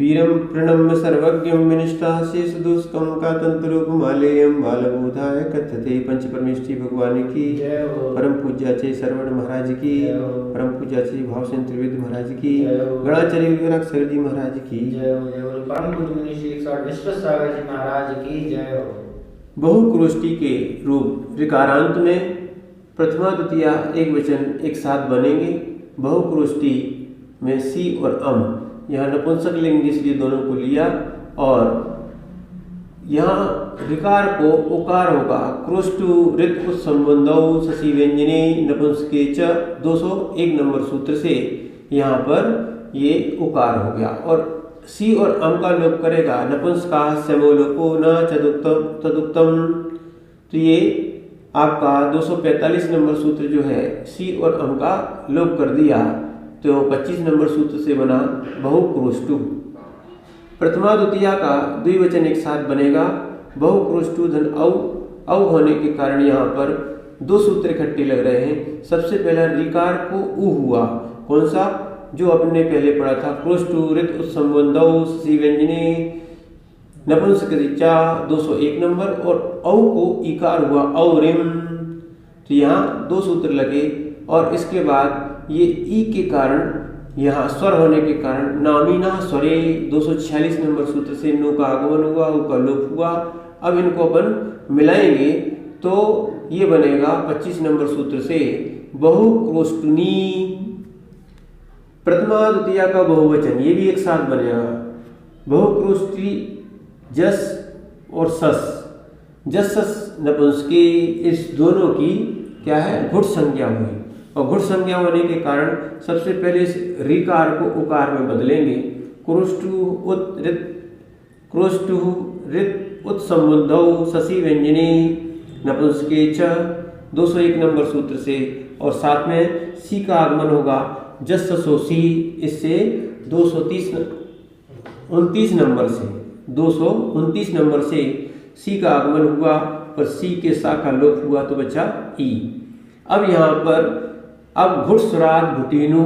वीरम प्रणम्य सर्वज्ञम विनिष्ठा शेष दुष्कम का तंत्रूपमालेयम बालबोधाय कथ्यते। पंच परमेष्ठी भगवान की, परम पूज्याचे सरवण महाराज की, परम पूज्याचे भावसेन त्रिवेदी महाराज की, गणाचार्य विराक्षर जी महाराज की, परम पूज्य मुनि श्री 108 विश्व सागर जी महाराज की जय हो। बहुक्रोष्ठी के रूप ऋकारांत में प्रथमा द्वितीया एक वचन एक साथ बनेंगे। बहुक्रोष्ठी में सी और अम, यहाँ नपुंसक लिंग इसलिए दोनों को लिया, और यहाँ ऋकार को उकार होगा। क्रोष्टु ऋत उत्संबंधौ शशि व्यंजने नपुंसके च 201 नंबर सूत्र से यहाँ पर ये उकार हो गया, और सी और अम का लोप करेगा। नपुंसका समोलोपो न तदुक्तम, तो ये आपका 245 नंबर सूत्र जो है सी और अम का लोप कर दिया, तो 25 नंबर सूत्र से बना बहुक्रोष्टु। प्रथमा द्वितीया का द्विवचन एक साथ बनेगा। बहुक्रोष्टु धन औ होने के कारण यहाँ पर दो सूत्र इकट्ठे लग रहे हैं। सबसे पहला ऋकार को उ हुआ, कौन सा, जो अपने पहले पढ़ा था, क्रोष्टु ऋत उत्संबंधौ शशि व्यंजने नपुंसक ऋचा 201 नंबर, और औ को इकार हुआ औरिम, तो यहाँ दो सूत्र लगे। और इसके बाद ये ई के कारण, यहाँ स्वर होने के कारण नामीना स्वरे 246 नंबर सूत्र से नु का आगमन हुआ, उ का लोप हुआ। अब इनको अपन मिलाएंगे तो ये बनेगा 25 नंबर सूत्र से बहुक्रोष्टुनी। प्रथमा द्वितीया का बहुवचन ये भी एक साथ बनेगा। बहुक्रोष्ठी जस और सस, जस सस नपुंसके, इस दोनों की क्या है, घुट संज्ञा हुई, और घुट संज्ञा होने के कारण सबसे पहले इस ऋकार को उकार में बदलेंगे। क्रोष्टु ऋत उत्संबंधौ शशि व्यंजने नपुंसके च 201 नंबर सूत्र से, और साथ में सी का आगमन होगा जस सोसी, इससे 229 नंबर से सी का आगमन हुआ, और सी के सा का लोप हुआ तो बचा ई। अब यहाँ पर अब घुट स्वराट घुटीनु,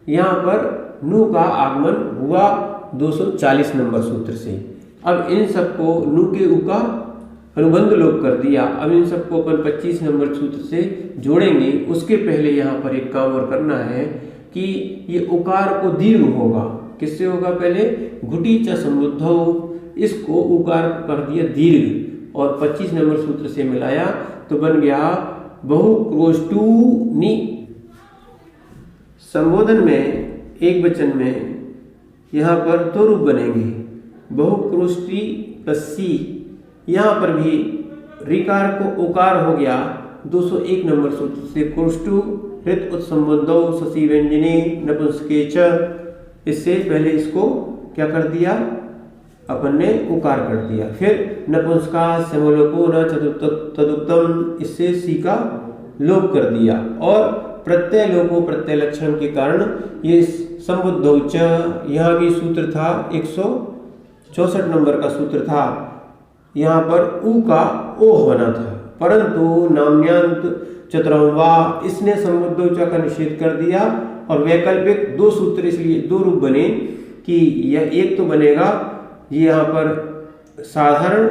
यहाँ पर नु का आगमन हुआ 240 नंबर सूत्र से। अब इन सबको नु के उ का अनुबंध लोप कर दिया। अब इन सबको अपन 25 नंबर सूत्र से जोड़ेंगे। उसके पहले यहाँ पर एक काम और करना है कि ये उकार को दीर्घ होगा। किससे होगा, पहले घुटी च समुद्धौ, इसको उकार कर दिया दीर्घ, और 25 नंबर सूत्र से मिलाया तो बन गया बहुक्रोष्टुनी। संबोधन में एक वचन में यहाँ पर दो रूप बनेंगे, बहुक्रोष्टी प्लस सी। यहाँ पर भी ऋकार को उकार हो गया 201 नंबर सूत्र से, क्रोष्टु ऋत उत्संबंधौ शशि व्यंजने नपुंसके च, इससे पहले इसको क्या कर दिया, अपन ने उकार कर दिया। फिर नपुंसका समलोपो न तदुक्तम, इससे सी का लोप कर दिया, और प्रत्यय लोपो प्रत्यय लक्षण के कारण ये संबुद्धौ च, यहाँ भी सूत्र था 164 नंबर का सूत्र था, यहाँ पर उ का ओ बना था, परंतु नाम्यांत चतुरंवा, इसने संबुद्धौ च का निषेध कर दिया, और वैकल्पिक दो सूत्र इसलिए दो रूप बने कि यह एक तो बनेगा ये यहाँ पर साधारण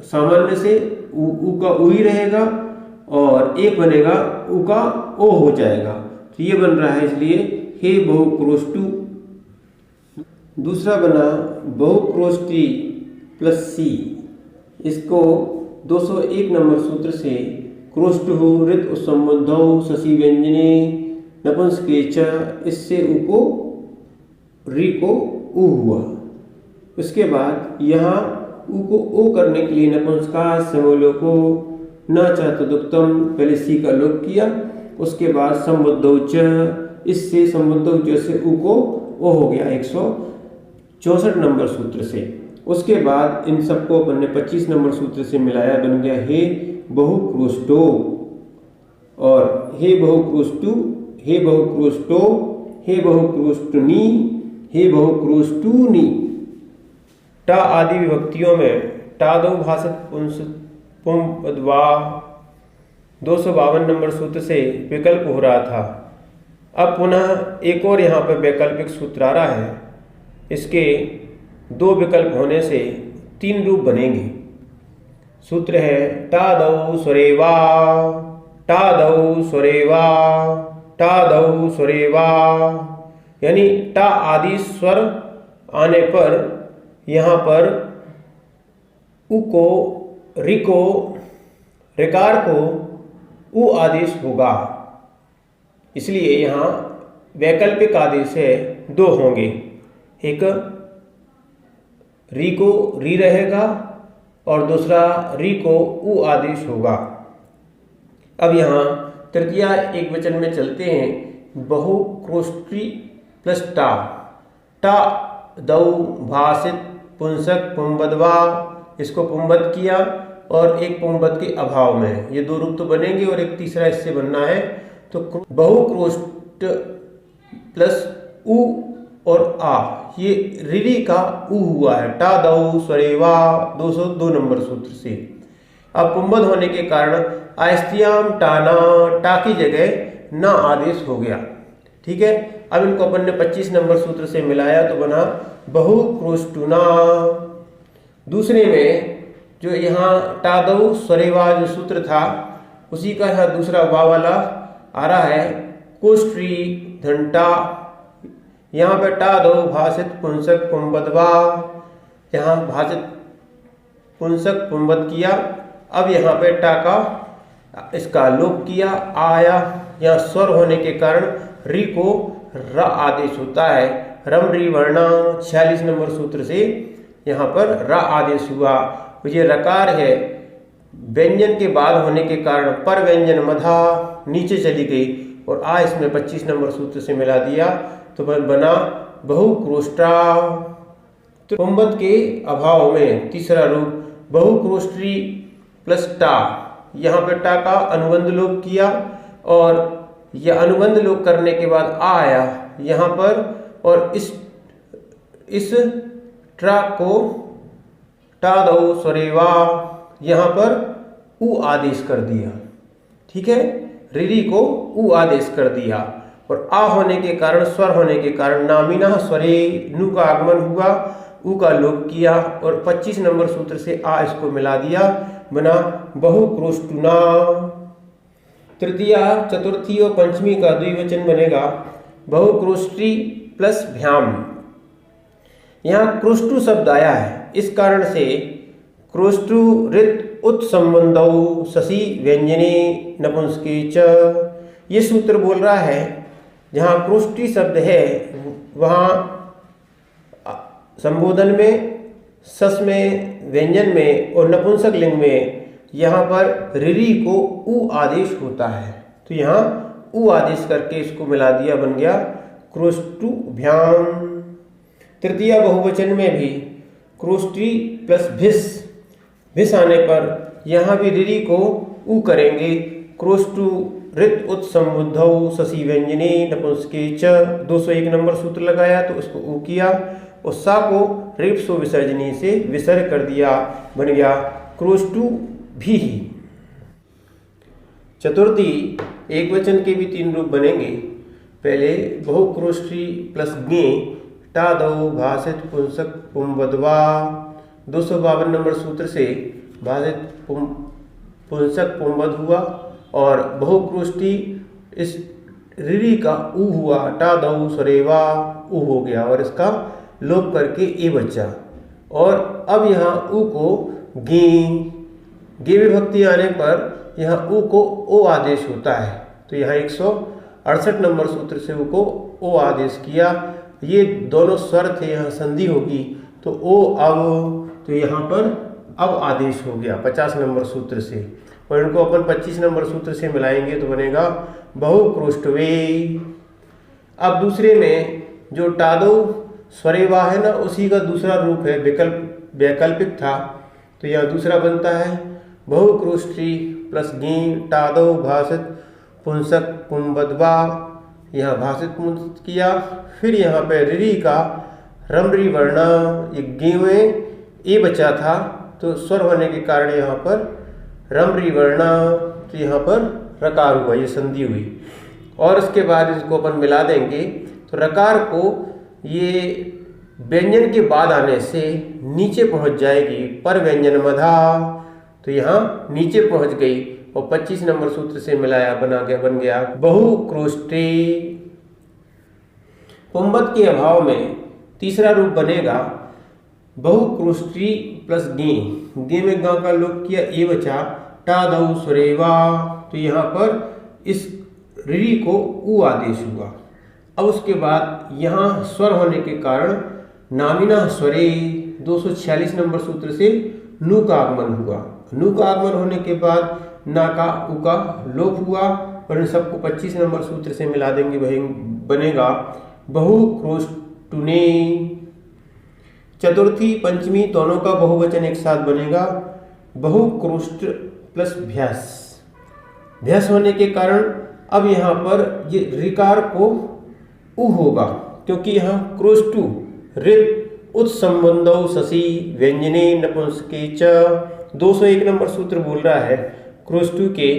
सामान्य से उ का उ ही रहेगा, और एक बनेगा उ का ओ हो जाएगा, तो ये बन रहा है इसलिए हे बहुक्रोष्टु। दूसरा बना बहुक्रोष्टी प्लस सी, इसको 201 नंबर सूत्र से क्रोष्टु ऋत उत्संबंधौ शशि व्यंजने नपुंसके च, इससे उ को री को उ हुआ। उसके बाद यहाँ उ को ओ करने के लिए नपुंसका समलोपो न च तदुक्तम, पहले सी का लोप किया, उसके बाद संबुद्धौ च, इससे संबुद्धौ च से उ को ओ हो गया 164 नंबर सूत्र से। उसके बाद इन सबको अपन ने 25 नंबर सूत्र से मिलाया, बन गया हे बहुक्रोष्टो, और हे बहुक्रोष्टु, हे बहुक्रोष्टो, हे बहुक्रोष्टुनी, हे बहुक्रोष्टुनी। टा आदि विभक्तियों में टादो भाषत पुंस पुम पदवा 252 नंबर सूत्र से विकल्प हो रहा था। अब पुनः एक और यहाँ पर वैकल्पिक सूत्र आ रहा है। इसके दो विकल्प होने से तीन रूप बनेंगे। सूत्र है टादौ स्वरेवा, टादौ स्वरेवा, टादौ स्वरेवा, यानी टा आदि स्वर आने पर यहाँ पर उ को, रि को, ऋकार को उ आदेश होगा, इसलिए यहाँ वैकल्पिक आदेश है, दो होंगे। एक री को री रहेगा और दूसरा री को उ आदेश होगा। अब यहाँ तृतीया एक वचन में चलते हैं। बहुक्रोष्ठी प्लस टा, टा दौ भाषित पुंसक पुंबदवा, इसको पुंबद किया और एक पुंबद के अभाव में, ये दो रूप तो बनेंगे और एक तीसरा इससे बनना है। तो बहुक्रोष्ठ प्लस उ और आ, ये रिरी का उ हुआ है, टा दौ स्वरेवा 202 नंबर सूत्र से। अब पुंबद होने के कारण आस्तियाम टाना, टा की जगह ना आदेश हो गया। ठीक है, अब इनको अपन ने 25 नंबर सूत्र से मिलाया तो बना बहुक्रोष्टुना। दूसरे में जो यहाँ टादौ स्वरेवा जो सूत्र था उसी का यहाँ दूसरा वा वाला आ रहा है, कोष्ठी घंटा, यहाँ पे टादौ भाषित पुंसक पुंबदवा, यहाँ भाषित पुंसक पुंबद किया। अब यहाँ पे टा का इसका लोप किया, आया, यहाँ स्वर होने के कारण री को र आदेश होता है, रम री वर्णा 46 नंबर सूत्र से यहाँ पर र आदेश हुआ। ये रकार है, व्यंजन के बाद होने के कारण पर व्यंजन मधा नीचे चली गई और आ इसमें 25 नंबर सूत्र से मिला दिया तो बना बहुक्रोष्ठा। तो पुंबद के अभाव में तीसरा रूप बहुक्रोष्ठी प्लस टा, यहाँ पे टा का अनुबंध लोप किया और यह अनुबंध लोप करने के बाद आ आया यहाँ पर और इस ट्रा को टादौ स्वरेवा यहाँ पर उ आदेश कर दिया। ठीक है, रिरी को उ आदेश कर दिया और आ होने के कारण, स्वर होने के कारण नामिना स्वरे नु का आगमन हुआ, उ का लोप किया और 25 नंबर सूत्र से आ इसको मिला दिया, बना बहुक्रोष्टुना। तृतीया, चतुर्थी और पंचमी का द्विवचन बनेगा बहुक्रोष्ठी प्लस भ्याम। यहाँ क्रोष्टु शब्द आया है, इस कारण से क्रोष्टु ऋत उत संबंधौ शशि व्यंजने नपुंसके च, ये सूत्र बोल रहा है जहाँ क्रोष्टी शब्द है वहाँ संबोधन में, सस में, व्यंजन में और नपुंसक लिंग में यहाँ पर रिरी को उ आदेश होता है, तो यहाँ उ आदेश करके इसको मिला दिया, बन गया क्रोष्टुभ्याम। तृतीया बहुवचन में भी क्रोष्टी प्लस भिस, भिस आने पर यहाँ भी रिरी को उ करेंगे, क्रोष्टु ऋत उत संबुद्धौ शशि व्यंजने नपुंसके च, 201 नंबर सूत्र लगाया तो उसको उ किया और सा को रिप्सो विसर्जनी से विसर्ग कर दिया, बन गया क्रोष्टु भी। चतुर्थी एक वचन के भी तीन रूप बनेंगे। पहले बहुक्रोष्ठी प्लस ज्ञे, टादौ भाषित पुंसक पुंबदवा, 252 नंबर सूत्र से भाषित पुंसक पुंबद हुआ और बहुक्रोष्ठी इस रिरी का उ हुआ, टादौ स्वरेवा उ हो गया और इसका लोप करके ए बचा। और अब यहाँ उ को गे विभक्ति आने पर यहाँ उ को ओ आदेश होता है, तो यहाँ 168 नंबर सूत्र से उ को ओ आदेश किया। ये दोनों स्वर थे, यहाँ संधि होगी तो ओ अब, तो यहाँ पर अब आदेश हो गया 50 नंबर सूत्र से और इनको अपन 25 नंबर सूत्र से मिलाएंगे तो बनेगा बहुक्रोष्ठवे। अब दूसरे में जो टादौ स्वरेवा है ना, उसी का दूसरा रूप है, वैकल्पिक था, तो यह दूसरा बनता है बहुक्रोष्ठी प्लस गी, टादौ भाषित पुंसक पुंबदवा, यहाँ भाषित पुंस किया। फिर यहाँ पे रिरी का रमरी वर्णा, ये गे में ए बचा था तो स्वर होने के कारण यहाँ पर रमरी वर्णा, तो यहाँ पर रकार हुआ, ये संधि हुई और इसके बाद इसको अपन मिला देंगे तो रकार को ये व्यंजन के बाद आने से नीचे पहुंच जाएगी पर व्यंजन मधा, तो यहाँ नीचे पहुंच गई और 25 नंबर सूत्र से मिलाया बन गया बहुक्रोष्ठी। पुंबत के अभाव में तीसरा रूप बनेगा बहुक्रोष्ठी प्लस गे। गे में गांव का लोप किया, ए बचा टा दऊ स्वरेवा, तो यहाँ पर इस री को उ आदेश हुआ। अब उसके बाद यहाँ स्वर होने के कारण नामिना स्वरे 246 नंबर सूत्र से नु का आगमन हुआ। नु का आगमन होने के बाद ना का उ का लोप हुआ और इन सबको 25 नंबर सूत्र से मिला देंगे, वही बनेगा बहुक्रोष्टुने। चतुर्थी पंचमी दोनों का बहुवचन एक साथ बनेगा बहुक्रोष्ट प्लस भ्यास। भ्यास होने के कारण अब यहाँ पर ये ऋकार को उ होगा, क्योंकि यहाँ क्रोष्टु ऋत उत्संबंधौ शशि व्यंजने नपुंसके च। 201 नंबर सूत्र बोल रहा है क्रोष्टु के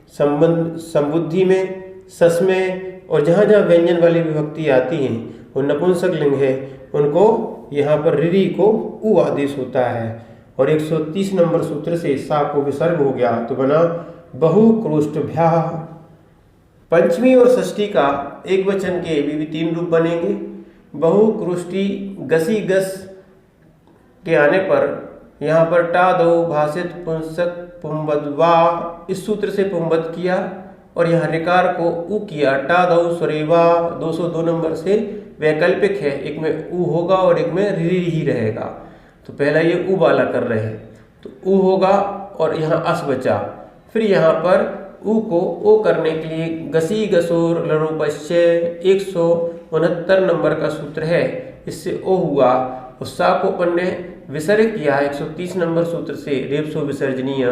संबंध संबुद्धि में, सस में, और जहाँ जहाँ व्यंजन वाली विभक्ति आती हैं वो नपुंसक लिंग है, उनको यहाँ पर ऋरी को उ आदेश होता है। और 130 नंबर सूत्र से सा को विसर्ग हो गया तो बना बहुक्रोष्टभ्या। पंचमी और षष्ठी का एक वचन के भी 3 रूप बनेंगे। बहुक्रोष्ठी गसी गस के आने पर यहाँ पर टा दो भाषित पुंसक पुंबदवा, इस सूत्र से पुंबद किया और यहाँ ऋकार को उ किया टा दो स्वरेवा। 202 नंबर से वैकल्पिक है, एक में उ होगा और एक में री ही रहेगा। तो पहला ये उ वाला कर रहे हैं तो उ होगा और यहाँ अस बचा। फिर यहाँ पर उ को ओ करने के लिए गसी गसोर लरूपश्य 169 नंबर का सूत्र है, इससे ओ हुआ। और सा को अपन ने विसर्ग किया 130 नंबर सूत्र से रेपसो विसर्जनीय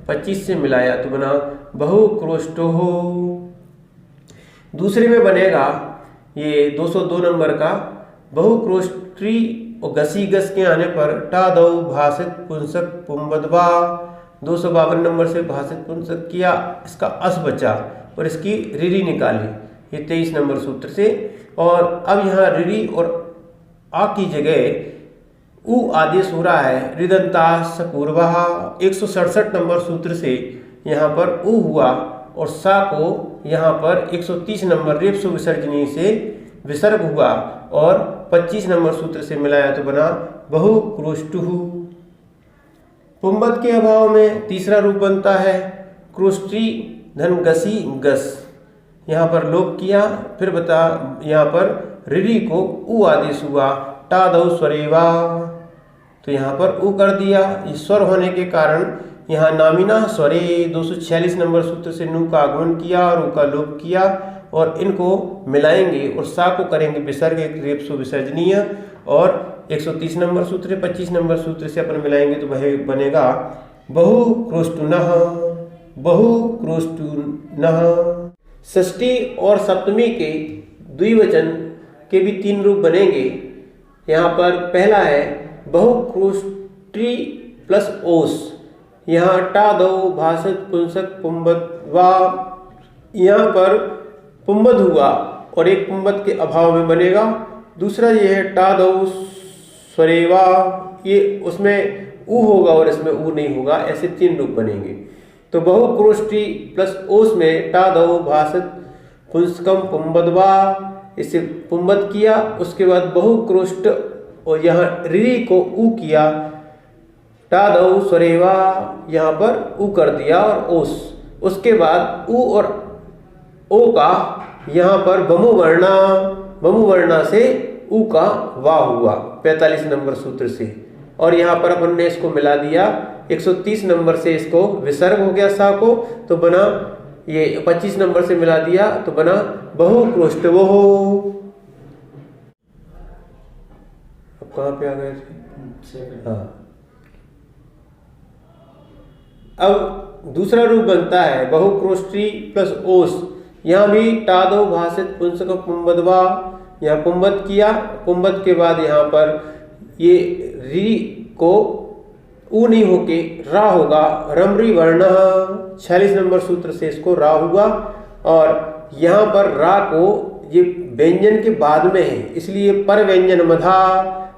25 से मिलाया तो बना बहुक्रोष्टो। दूसरे में बनेगा ये 202 नंबर का बहुक्रोष्टी और गसी गस के आने पर टा दो भाषित पुंसक पुंबदवा। 252 नंबर से भाषित पुंसक किया, इसका अस बचा और इसकी रिरी निकाली ये 23 नंबर सूत्र से। और अब यहाँ रिरी और आ की जगह उ आदेश हो रहा है रिदंता सपूर्वा। 167 नंबर सूत्र से यहाँ पर उ हुआ और सा को यहाँ पर 130 नंबर रेपसो विसर्जनी से विसर्ग हुआ और 25 नंबर सूत्र से मिलाया तो बना बहुक्रोष्टु। पुंबत के अभाव में तीसरा रूप बनता है क्रोष्टी धन गसी गस। यहाँ पर लोप किया, फिर बता यहाँ पर रिरी को उ आदेश हुआ टा दो स्वरेवा, तो यहाँ पर उ कर दिया। स्वर होने के कारण यहाँ नामिना स्वरे 246 नंबर सूत्र से नु का आगमन किया और उ का लोप किया और इनको मिलाएंगे और सा को करेंगे विसर्ग एक रेपसो विसर्जनीय और 130 नंबर सूत्र 25 नंबर सूत्र से अपन मिलाएंगे तो वह बनेगा बहुक्रोष्टुनः बहुक्रोष्टुनः। षष्ठी और सप्तमी के द्विवचन के भी 3 रूप बनेंगे। यहाँ पर पहला है बहुक्रोष्टी प्लस ओस। यहाँ टा दो भाषित पुंसक पुंबदवा, यहाँ पर पुंबद हुआ और एक पुंबद के अभाव में बनेगा। दूसरा ये है टा दो स्वरेवा, ये उसमें उ होगा और इसमें उ नहीं होगा, ऐसे 3 रूप बनेंगे। तो बहुक्रोष्टी प्लस ओस में टा दो भाषित पुंसकम पुंबदवा, इसे पुंबद किया, उसके बाद बहुक्रोष्ट और यहाँ री को उ किया टा दो स्वरेवा, यहाँ पर उ कर दिया और ओस। उसके बाद उ और ओ का यहाँ पर बमु वर्णा से उ का वा हुआ 45 नंबर सूत्र से और यहाँ पर अपन ने इसको मिला दिया 130 नंबर से इसको विसर्ग हो गया सा को तो बना ये 25 नंबर से मिला दिया तो बना बहुक्रोष्टवो। अब कहाँ पे आ गए थे? हाँ, अब दूसरा रूप बनता है बहुक्रोष्टी प्लस ओस। यहाँ भी टा दो भाषित पुंसक पुंबदवा, यहाँ पुंबद किया, पुंबद के बाद यहाँ पर ये री को उ नहीं होके रा होगा रमरी वर्ण 46 नंबर सूत्र से इसको रा हुआ और यहाँ पर रा को ये व्यंजन के बाद में है इसलिए पर व्यंजन मधा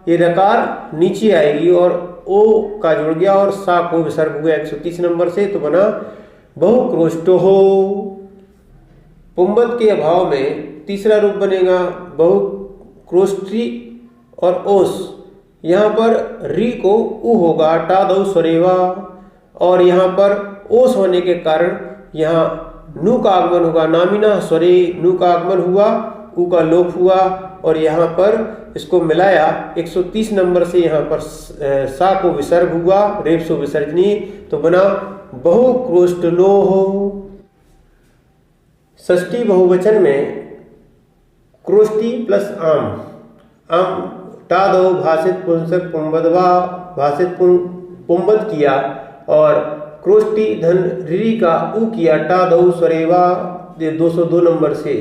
ये रकार नीचे आएगी और ओ का जुड़ गया और सा को विसर्ग हुआ 130 नंबर से, तो बना बहुक्रोष्टोः। पुंबद के अभाव में तीसरा रूप बनेगा बहुक्रोष्ठी और ओस। यहाँ पर री को उ होगा, टा दौ स्वरेवा, और यहाँ पर ओस होने के कारण यहाँ नु का आगमन होगा, नामिना स्वरे, नु का आगमन हुआ, उ का लोप हुआ, और यहाँ पर इसको मिलाया 130 नंबर से यहाँ पर सा को विसर्ग हुआ, रेपसो विसर्जनी, तो बना बहुक्रोष्टलोः। षष्ठी बहुवचन में क्रोष्टी प्लस आम, आम टा दो भाषित पुंसक पुंबदवा, भाषित पुंबद किया, और क्रोष्टी धन री का उ किया, टा दो स्वरेवा 202 नंबर से,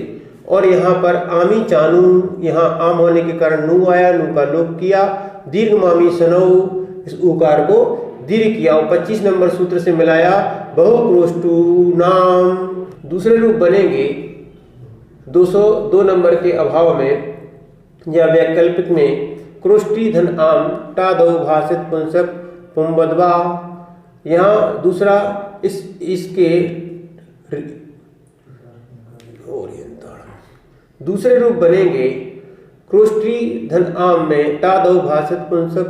और यहाँ पर आमी चानू, यहाँ आम होने के कारण नू आया, नू का लोप किया, दीर्घ मामी सनौ, इस उकार को दीर्घ किया और 25 नंबर सूत्र से मिलाया बहुक्रोष्टू नाम। दूसरे रूप बनेंगे 202 नंबर के अभाव में या वैकल्पिक में क्रोष्टी धन आम, टा दो भाषित पुंसक पुंबदवा। यहाँ दूसरा इसके दूसरे रूप बनेंगे क्रोष्टी धन आम में टा दो भाषित पुंसक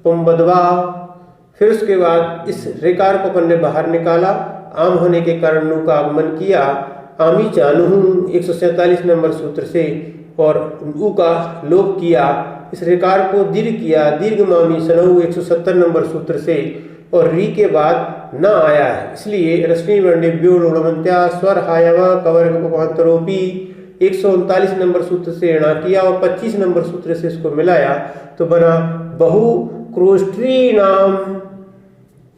पुंबदवा। फिर उसके बाद इस रेकार को अपन ने बाहर निकाला, आम होने के कारण नु का आगमन किया, आमी चानू 147 नंबर सूत्र से, और उ का लोप किया, इस रेकार को दीर्घ किया, दीर्घ मामी सनऊ 170 नंबर सूत्र से, और री के बाद न आया है, इसलिए रश्मि वर्णेभ्यो ऋणमंत्या स्वर हायवा कवर्ग उपहांतरोपी 139 नंबर सूत्र से ऋणा किया और 25 नंबर सूत्र से इसको मिलाया, तो बना बहुक्रोष्ठी नाम।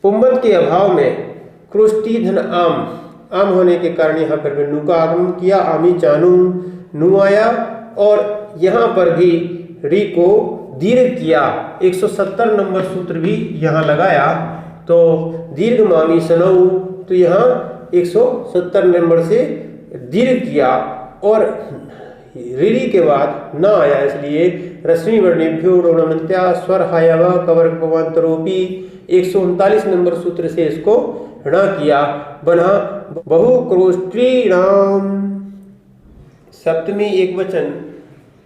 पुंबद के अभाव में क्रोष्टी धन आम, आम होने के कारण यहाँ पर भी नु का आगमन किया, आमी चानू नु आया, और यहाँ पर भी री को दीर्घ किया, 170 नंबर सूत्र भी यहाँ लगाया, तो दीर्घ मामी सनऊ, तो यहाँ 170 नंबर से दीर्घ किया, और रीरी के बाद न आया, इसलिए रश्मि वर्णेभ्यो ऋणमंत्या स्वर हायवा कवर्ग उपहांतरोपी 139 नंबर सूत्र से इसको ऋणा किया, बना बहुक्रोष्ठी नाम। सप्तमी एक वचन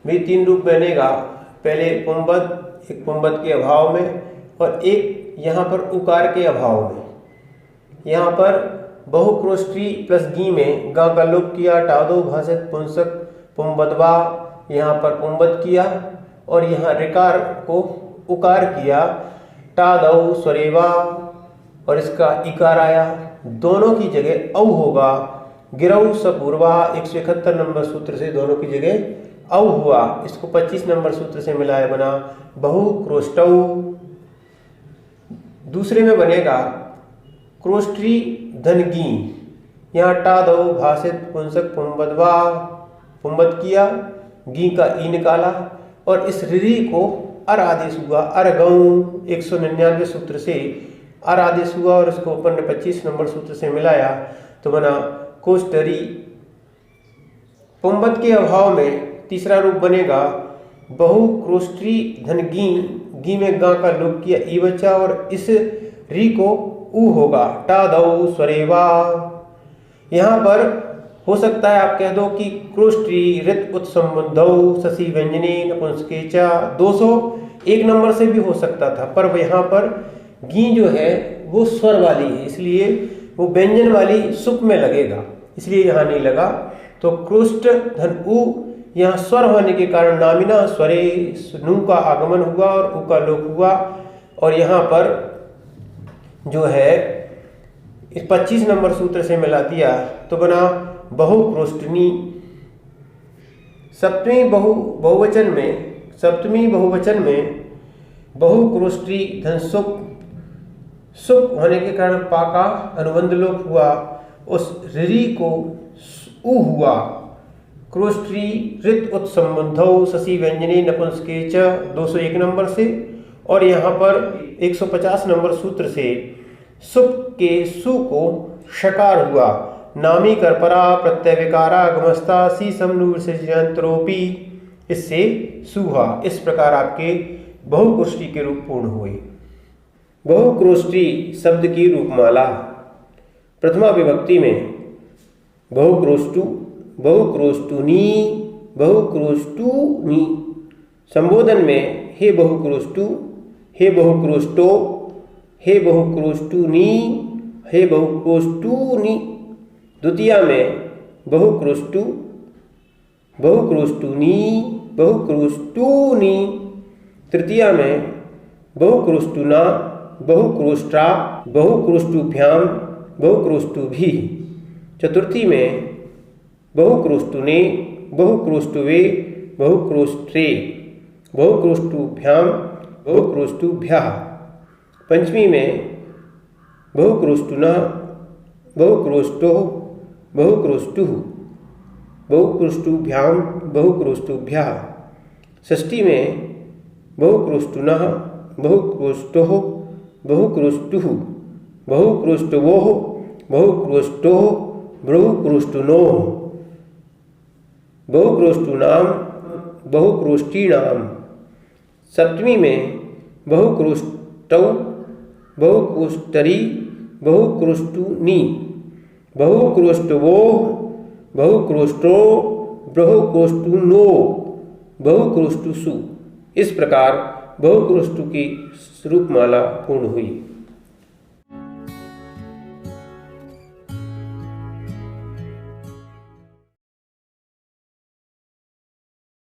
भी 3 रूप बनेगा, पहले पुंबद, एक पुंबद के अभाव में और एक यहाँ पर उकार के अभाव में। यहाँ पर बहुक्रोष्ठी प्लस गी में गा का लोप किया, टादो भाषित पुंसक पुंबदवा, यहाँ पर पुंबद किया, और यहाँ रिकार को उकार किया, टादौ स्वरेवा, और इसका इकार आया, दोनों की जगह औ होगा, गिरौ सपूर्वा 171 नंबर सूत्र से दोनों की जगह औ हुआ, इसको 25 नंबर सूत्र से मिलाया, बना बहुक्रोष्टौ। दूसरे में बनेगा क्रोष्ठी धन गी, यहाँ टा दो भाषित पुंसक पुंबदवा, पुंबद किया, गी का ई निकाला, और इस री को अर आदेश हुआ, अरगऊ 199 सूत्र से अर आदेश हुआ, और इसको अपन ने 25 नंबर सूत्र से मिलाया, तो बना कोष्टरी। पुंबद के अभाव में तीसरा रूप बनेगा बहुक्रोष्ठी धन गी में गा का लोप किया, ई बचा, और इस री को उ होगा, टा दौ स्वरेवा। यहाँ पर हो सकता है आप कह दो कि क्रोष्ठी रित उत्संबंधौ शशि व्यंजने नपुंसके च 201 नंबर से भी हो सकता था, पर यहाँ पर गी जो है वो स्वर वाली है, इसलिए वो व्यंजन वाली सुप में लगेगा, इसलिए यहाँ नहीं लगा। तो क्रोष्ट धन उ, यहाँ स्वर होने के कारण नामिना स्वरे नु का आगमन हुआ और उ का लोप हुआ, और यहाँ पर जो है इस 25 नंबर सूत्र से मिला दिया, तो बना बहुक्रोष्टनी। सप्तमी बहुवचन में बहुक्रोष्ठी धन सुप, सुप होने के कारण पा का अनुबंध लोप हुआ, उस री को उ हुआ, क्रोष्ठी रित उत्संबंधौ शशि व्यंजने नपुंसके च 201 नंबर से, और यहाँ पर 150 नंबर सूत्र से सुप के सु को शकार हुआ, नामी करपरा प्रत्यय विकारा गमस्ता सी समनु विसर्जनत्रोपी, इससे सुहा। इस प्रकार आपके बहुक्रोष्टी के रूप पूर्ण हुए। बहुक्रोष्टी शब्द की रूपमाला। प्रथमा विभक्ति में बहुक्रोष्टु, बहुक्रोष्टुनी, बहुक्रोष्टुनी। संबोधन में हे बहुक्रोष्टु, हे बहुक्रोष्टो, हे बहुक्रोष्टुनी, हे बहुक्रोष्टुनी। द्वितीया में बहुक्रोष्टु, बहुक्रोष्टुनी, बहुक्रोष्टुनी। तृतीया में बहुक्रोष्टुना, बहुक्रोष्टा, बहुक्रोष्टुभ्याम, बहुक्रोष्टुभिः। चतुर्थी में बहुक्रोष्टुने, बहुक्रोष्टुवे, बहुक्रोष्टे, बहुक्रोष्टुभ्याम, बहुक्रोष्टुभ्यः। पंचमी में बहुक्रोष्टुना, बहुक्रोष्टोः, बहुक्रोष्टुः, बहुक्रोष्टुभ्याम, बहुक्रोष्टुभ्यः। षष्ठी में बहुक्रोष्टुनः, बहुक्रोष्टोः, बहुक्रोष्टुः, बहुक्रोष्टवोः, बहुक्रोष्टोः, बहुक्रोष्टुनोः, बहुक्रोष्टूनां, बहुक्रोष्टीणां। सप्तमी में बहुक्रोष्टौ, बहुक्रोष्टरी, बहुक्रोष्टुनी, बहुक्रोष्टवोः, बहुक्रोष्टो, बहुक्रोष्टुनो, बहुक्रोष्टुषु। इस प्रकार बहुक्रोष्टु की रूपमाला पूर्ण हुई।